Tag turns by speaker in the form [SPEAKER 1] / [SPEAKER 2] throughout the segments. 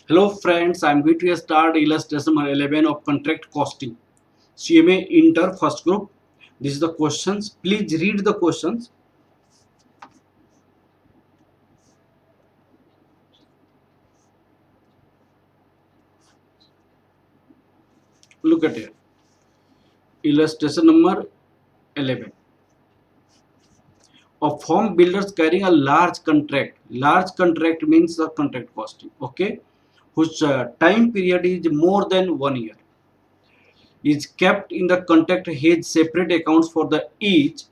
[SPEAKER 1] Hello friends, I am going to start illustration number 11 of contract costing. CMA Inter first group. This is the questions. Please read the questions. Look at it. Illustration number 11. A firm builders carrying a large contract. Large contract means the contract costing. Okay. Whose time period is more than 1 year. Is kept in the contract hedge separate accounts for the each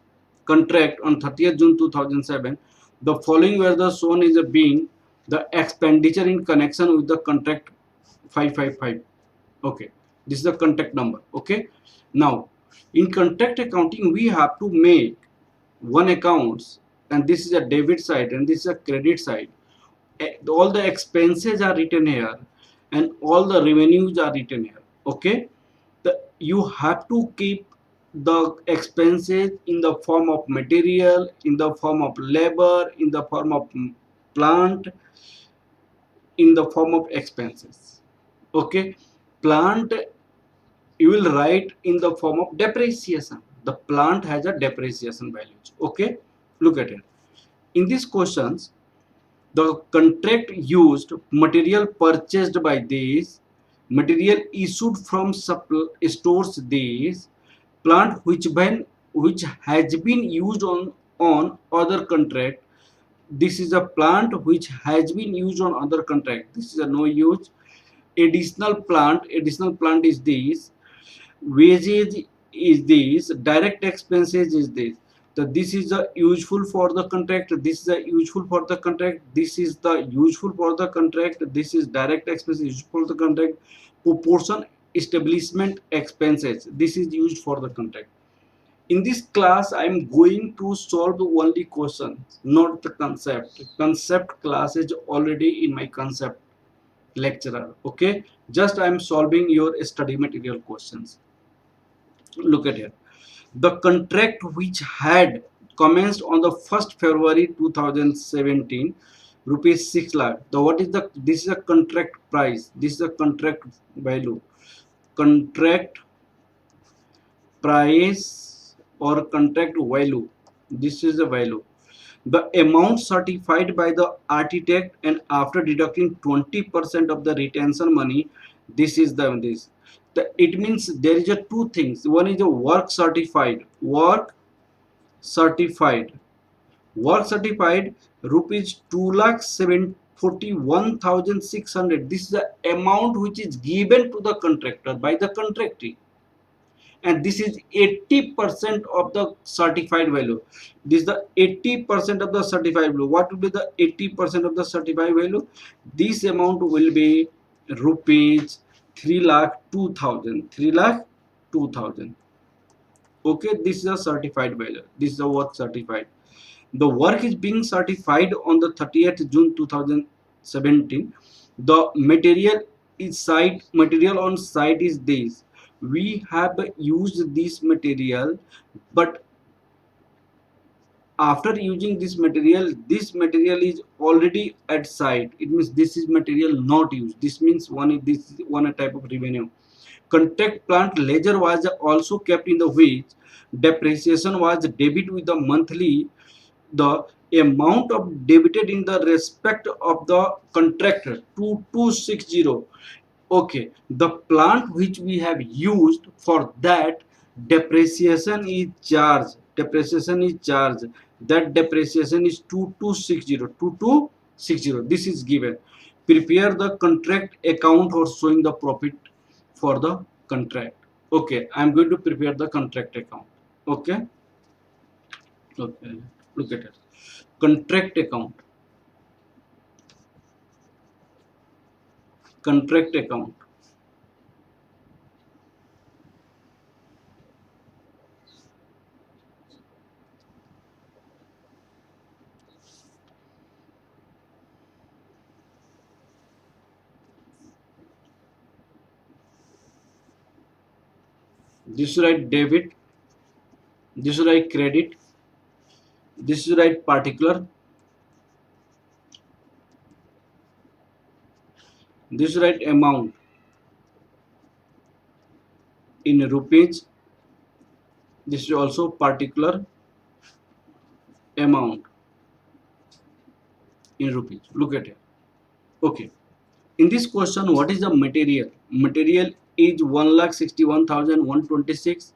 [SPEAKER 1] contract on 30th June 2007. The following were the shown is being the expenditure in connection with the contract 555. Okay, this is the contract number. Okay, now in contract accounting we have to make one accounts, and this is a debit side and this is a credit side. All the expenses are written here and all the revenues are written here. Okay, you have to keep the expenses in the form of material, in the form of labor, in the form of plant, in the form of expenses. Okay, plant you will write in the form of depreciation. The plant has a depreciation values. Okay, look at it. In these questions, the contract used material purchased by these, material issued from stores these, plant which has been used on other contract. This is a plant which has been used on other contract. This is a no use. Additional plant is this, wages is this, direct expenses is this. So this is the useful for the contract, this is the useful for the contract, this is the useful for the contract, this is direct expenses used for the contract. Proportion establishment expenses, this is used for the contract. In this class I am going to solve only question, not the concept class is already in my concept lecturer. Okay, just I am solving your study material questions. Look at here. The contract which had commenced on the 1st February 2017, rupees 6 lakh. The what is the, this is a contract price, this is a contract value. Contract price or contract value, this is the value. The amount certified by the architect and after deducting 20% of the retention money, this is this. It means there is a two things. One is the work certified. Work certified rupees 2,41,600. This is the amount which is given to the contractor by the contractee, and this is 80% of the certified value. This is the 80% of the certified value. What will be the 80% of the certified value? This amount will be rupees 3,02,000. 3,02,000. Okay, this is a certified value, this is the work certified. The work is being certified on the 30th June 2017. The material on site is this. We have used this material, but after using this material is already at site. It means this is material not used. This means this is one type of revenue. Contract plant ledger was also kept in the which depreciation was debit with the monthly, the amount of debited in the respect of the contractor 2260. Okay, the plant which we have used for that, depreciation is charged. That depreciation is 2260. This is given. Prepare the contract account for showing the profit for the contract. Okay, I am going to prepare the contract account. Okay, okay, look at it. Contract account. Contract account. This is right debit, this is right credit, this is right particular, This right amount in rupees. This is also particular amount in rupees. Look at it. Okay. In this question, what is the material? Material is 1,61,126.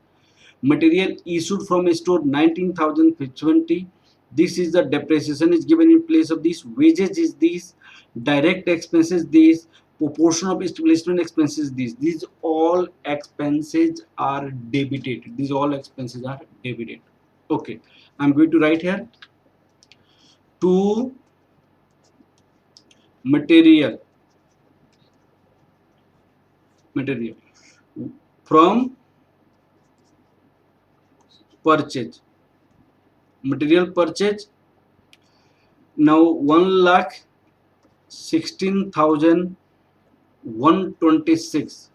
[SPEAKER 1] Material issued from a store 19,020. This is the depreciation is given in place of this. Wages is this. Direct expenses this. Proportion of establishment expenses this. These all expenses are debited. These all expenses are debited. Okay, I'm going to write here to material from purchase. Material purchase. Now 1,16,126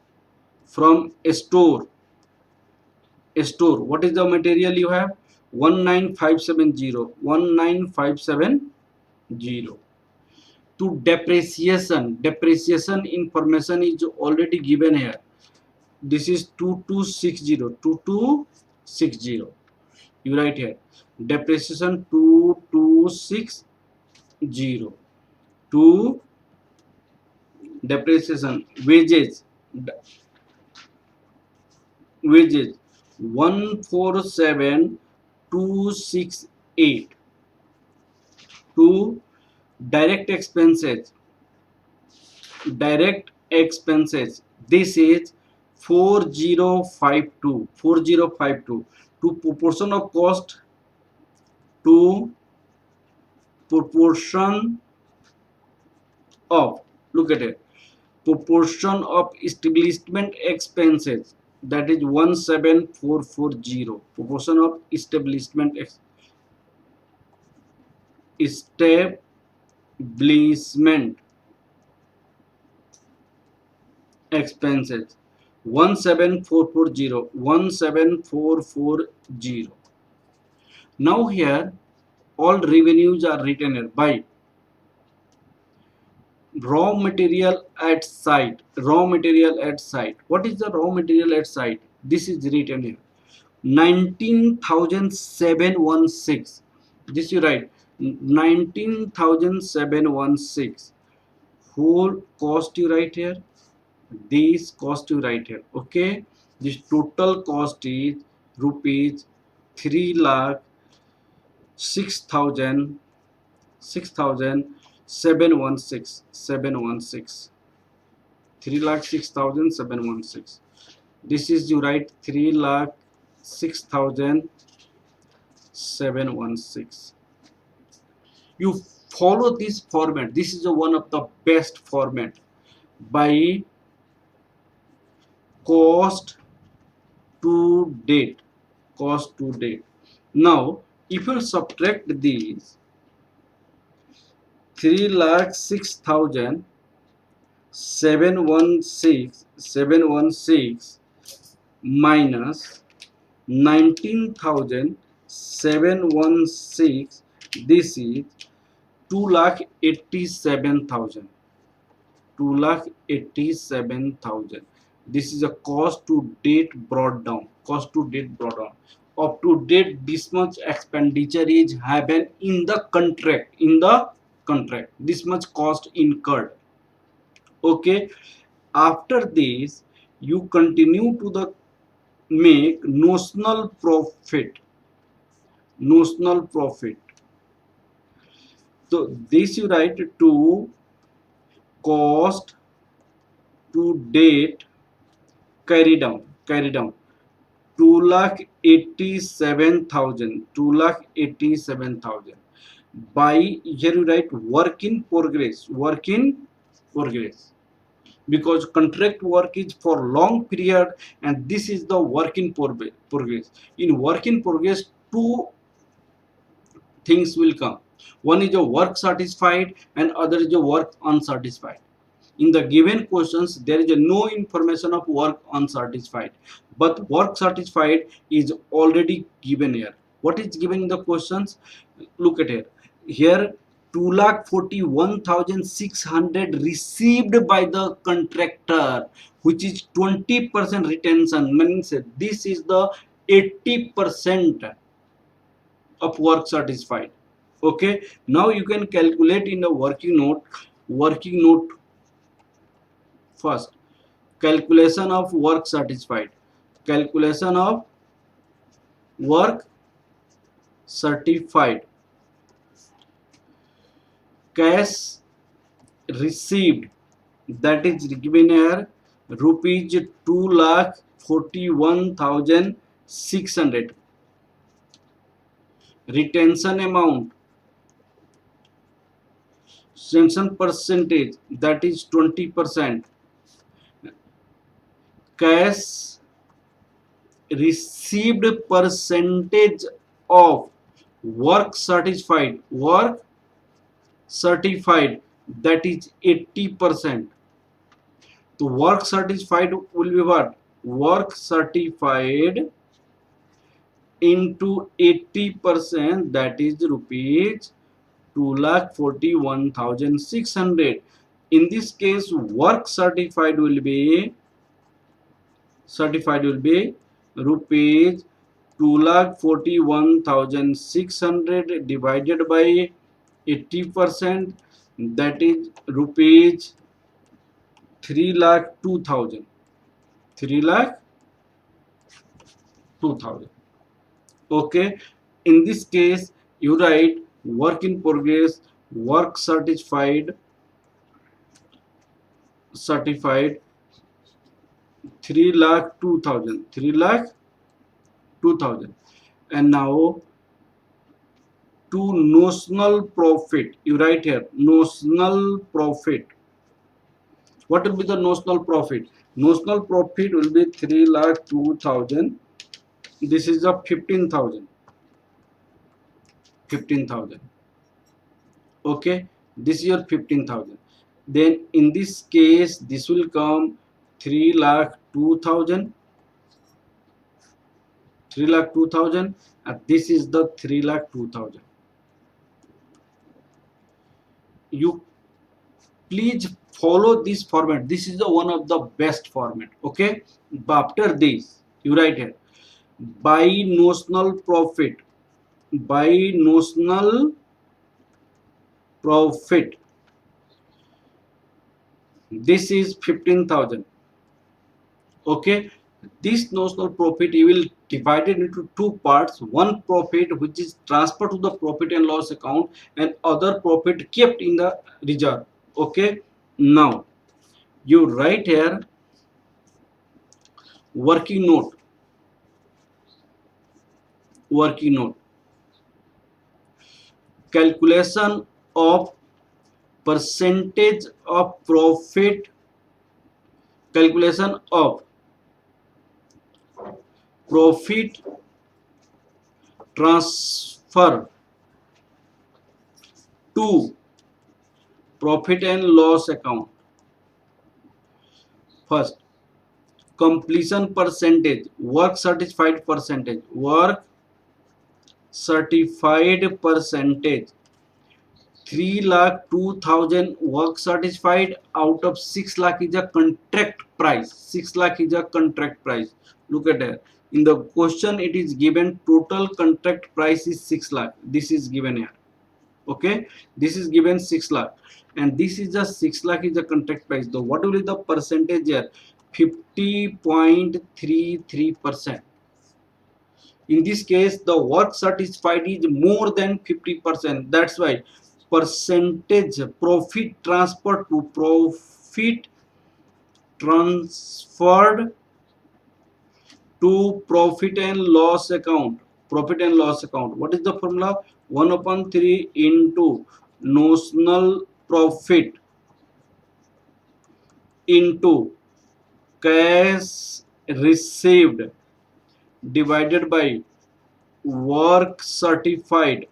[SPEAKER 1] from a store. A store. What is the material you have? 19570. To depreciation. Depreciation information is already given here. This is 2260. You write here. Depreciation 2260. To depreciation. Wages. Wages 147,268. To direct expenses. Direct expenses. This is 4052. 4052. To proportion of cost. To proportion of. Look at it. Proportion of establishment expenses, that is 17440. Proportion of establishment expenses 17440. Now here all revenues are written here by raw material at site. Raw material at site. What is the raw material at site? This is written here. 19,716. This you write. 19,716. Whole cost you write here. This cost you write here. Okay. This total cost is rupees 3 lakh 6,000 716. 3,06,716. This is you write 3,06,716. You follow this format. This is one of the best format. By cost to date. Cost to date. Now, if you subtract these 3,06,716 minus 19,716, this is 2,87,000. 2,87,000. This is a cost to date brought down. Cost to date brought down. Up to date, this much expenditure is happen in the contract. In the contract, this much cost incurred. Okay. After this, you continue to the make notional profit. Notional profit. So this you write to cost to date carry down. 2,87,000. 2,87,000. By here you write work in progress. Work in progress. Because contract work is for long period, and this is the work in progress. In work in progress, two things will come. One is a work satisfied and other is a work unsatisfied. In the given questions, there is no information of work unsatisfied, but work satisfied is already given here. What is given in the questions? Look at here. Here 2,41,600 received by the contractor, which is 20% retention. Means this is the 80% of work satisfied. Okay, now you can calculate in the working note. Working note first, calculation of work satisfied. Calculation of work certified. Cash received, that is given here, rupees 2,41,600. Retention amount, retention percentage, that is 20%. Cash received percentage of work certified, that is 80%. So work certified will be what? Work certified into 80%, that is rupees 2,41,600. In this case, work certified will be rupees 2,41,600 divided by 80%, that is rupees 3,02,000. 3,02,000. Okay, in this case you write work in progress, work certified 3,02,000. And now to notional profit, you write here notional profit. What will be the notional profit? Notional profit will be 3,02,000. This is a 15,000. Okay, this is your 15,000. Then in this case this will come 3,02,000. And this is the 3,02,000. You please follow this format. This is the one of the best format. Okay, after this you write here by notional profit. This is 15,000. Okay, this notional profit you will divide it into two parts. One profit which is transferred to the profit and loss account, and other profit kept in the reserve. Okay, now you write here working note. Calculation of percentage of profit. Calculation of profit transfer to profit and loss account. First, completion percentage, work certified percentage. 3,02,000 work certified out of 6 lakh is a contract price. 6 lakh is a contract price. Look at it. In the question it is given total contract price is 6 lakh. This is given here. Okay, this is given 6 lakh, and this is just 6 lakh is the contract price. So what will be the percentage here? 50.33%. In this case the work certified is more than 50%. That's why percentage profit transferred to profit transferred to profit and loss account. What is the formula? 1/3 into notional profit into cash received divided by work certified.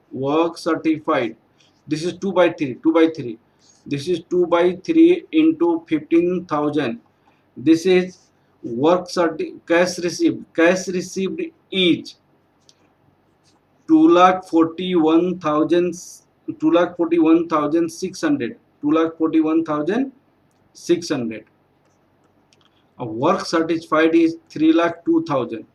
[SPEAKER 1] This is 2/3. This is 2/3 into 15,000. This is cash received is 2,41,000 2,41,600. 2,41,600. A work satisfied is 3,02,000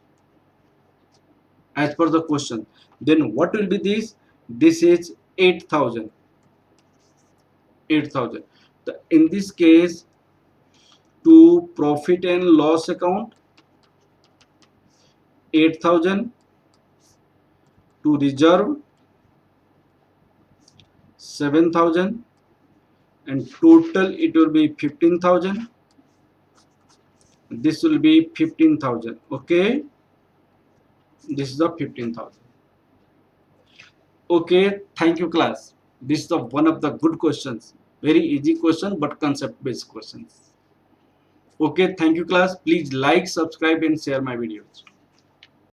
[SPEAKER 1] as per the question. Then what will be this? This is 8,000. 8,000. In this case, to profit and loss account, 8,000. To reserve, 7,000. And total it will be 15,000. This will be 15,000. Okay, this is the 15,000. Okay, thank you class. This is the one of the good questions. Very easy question but concept based questions. Okay, thank you class. Please like, subscribe and share my videos.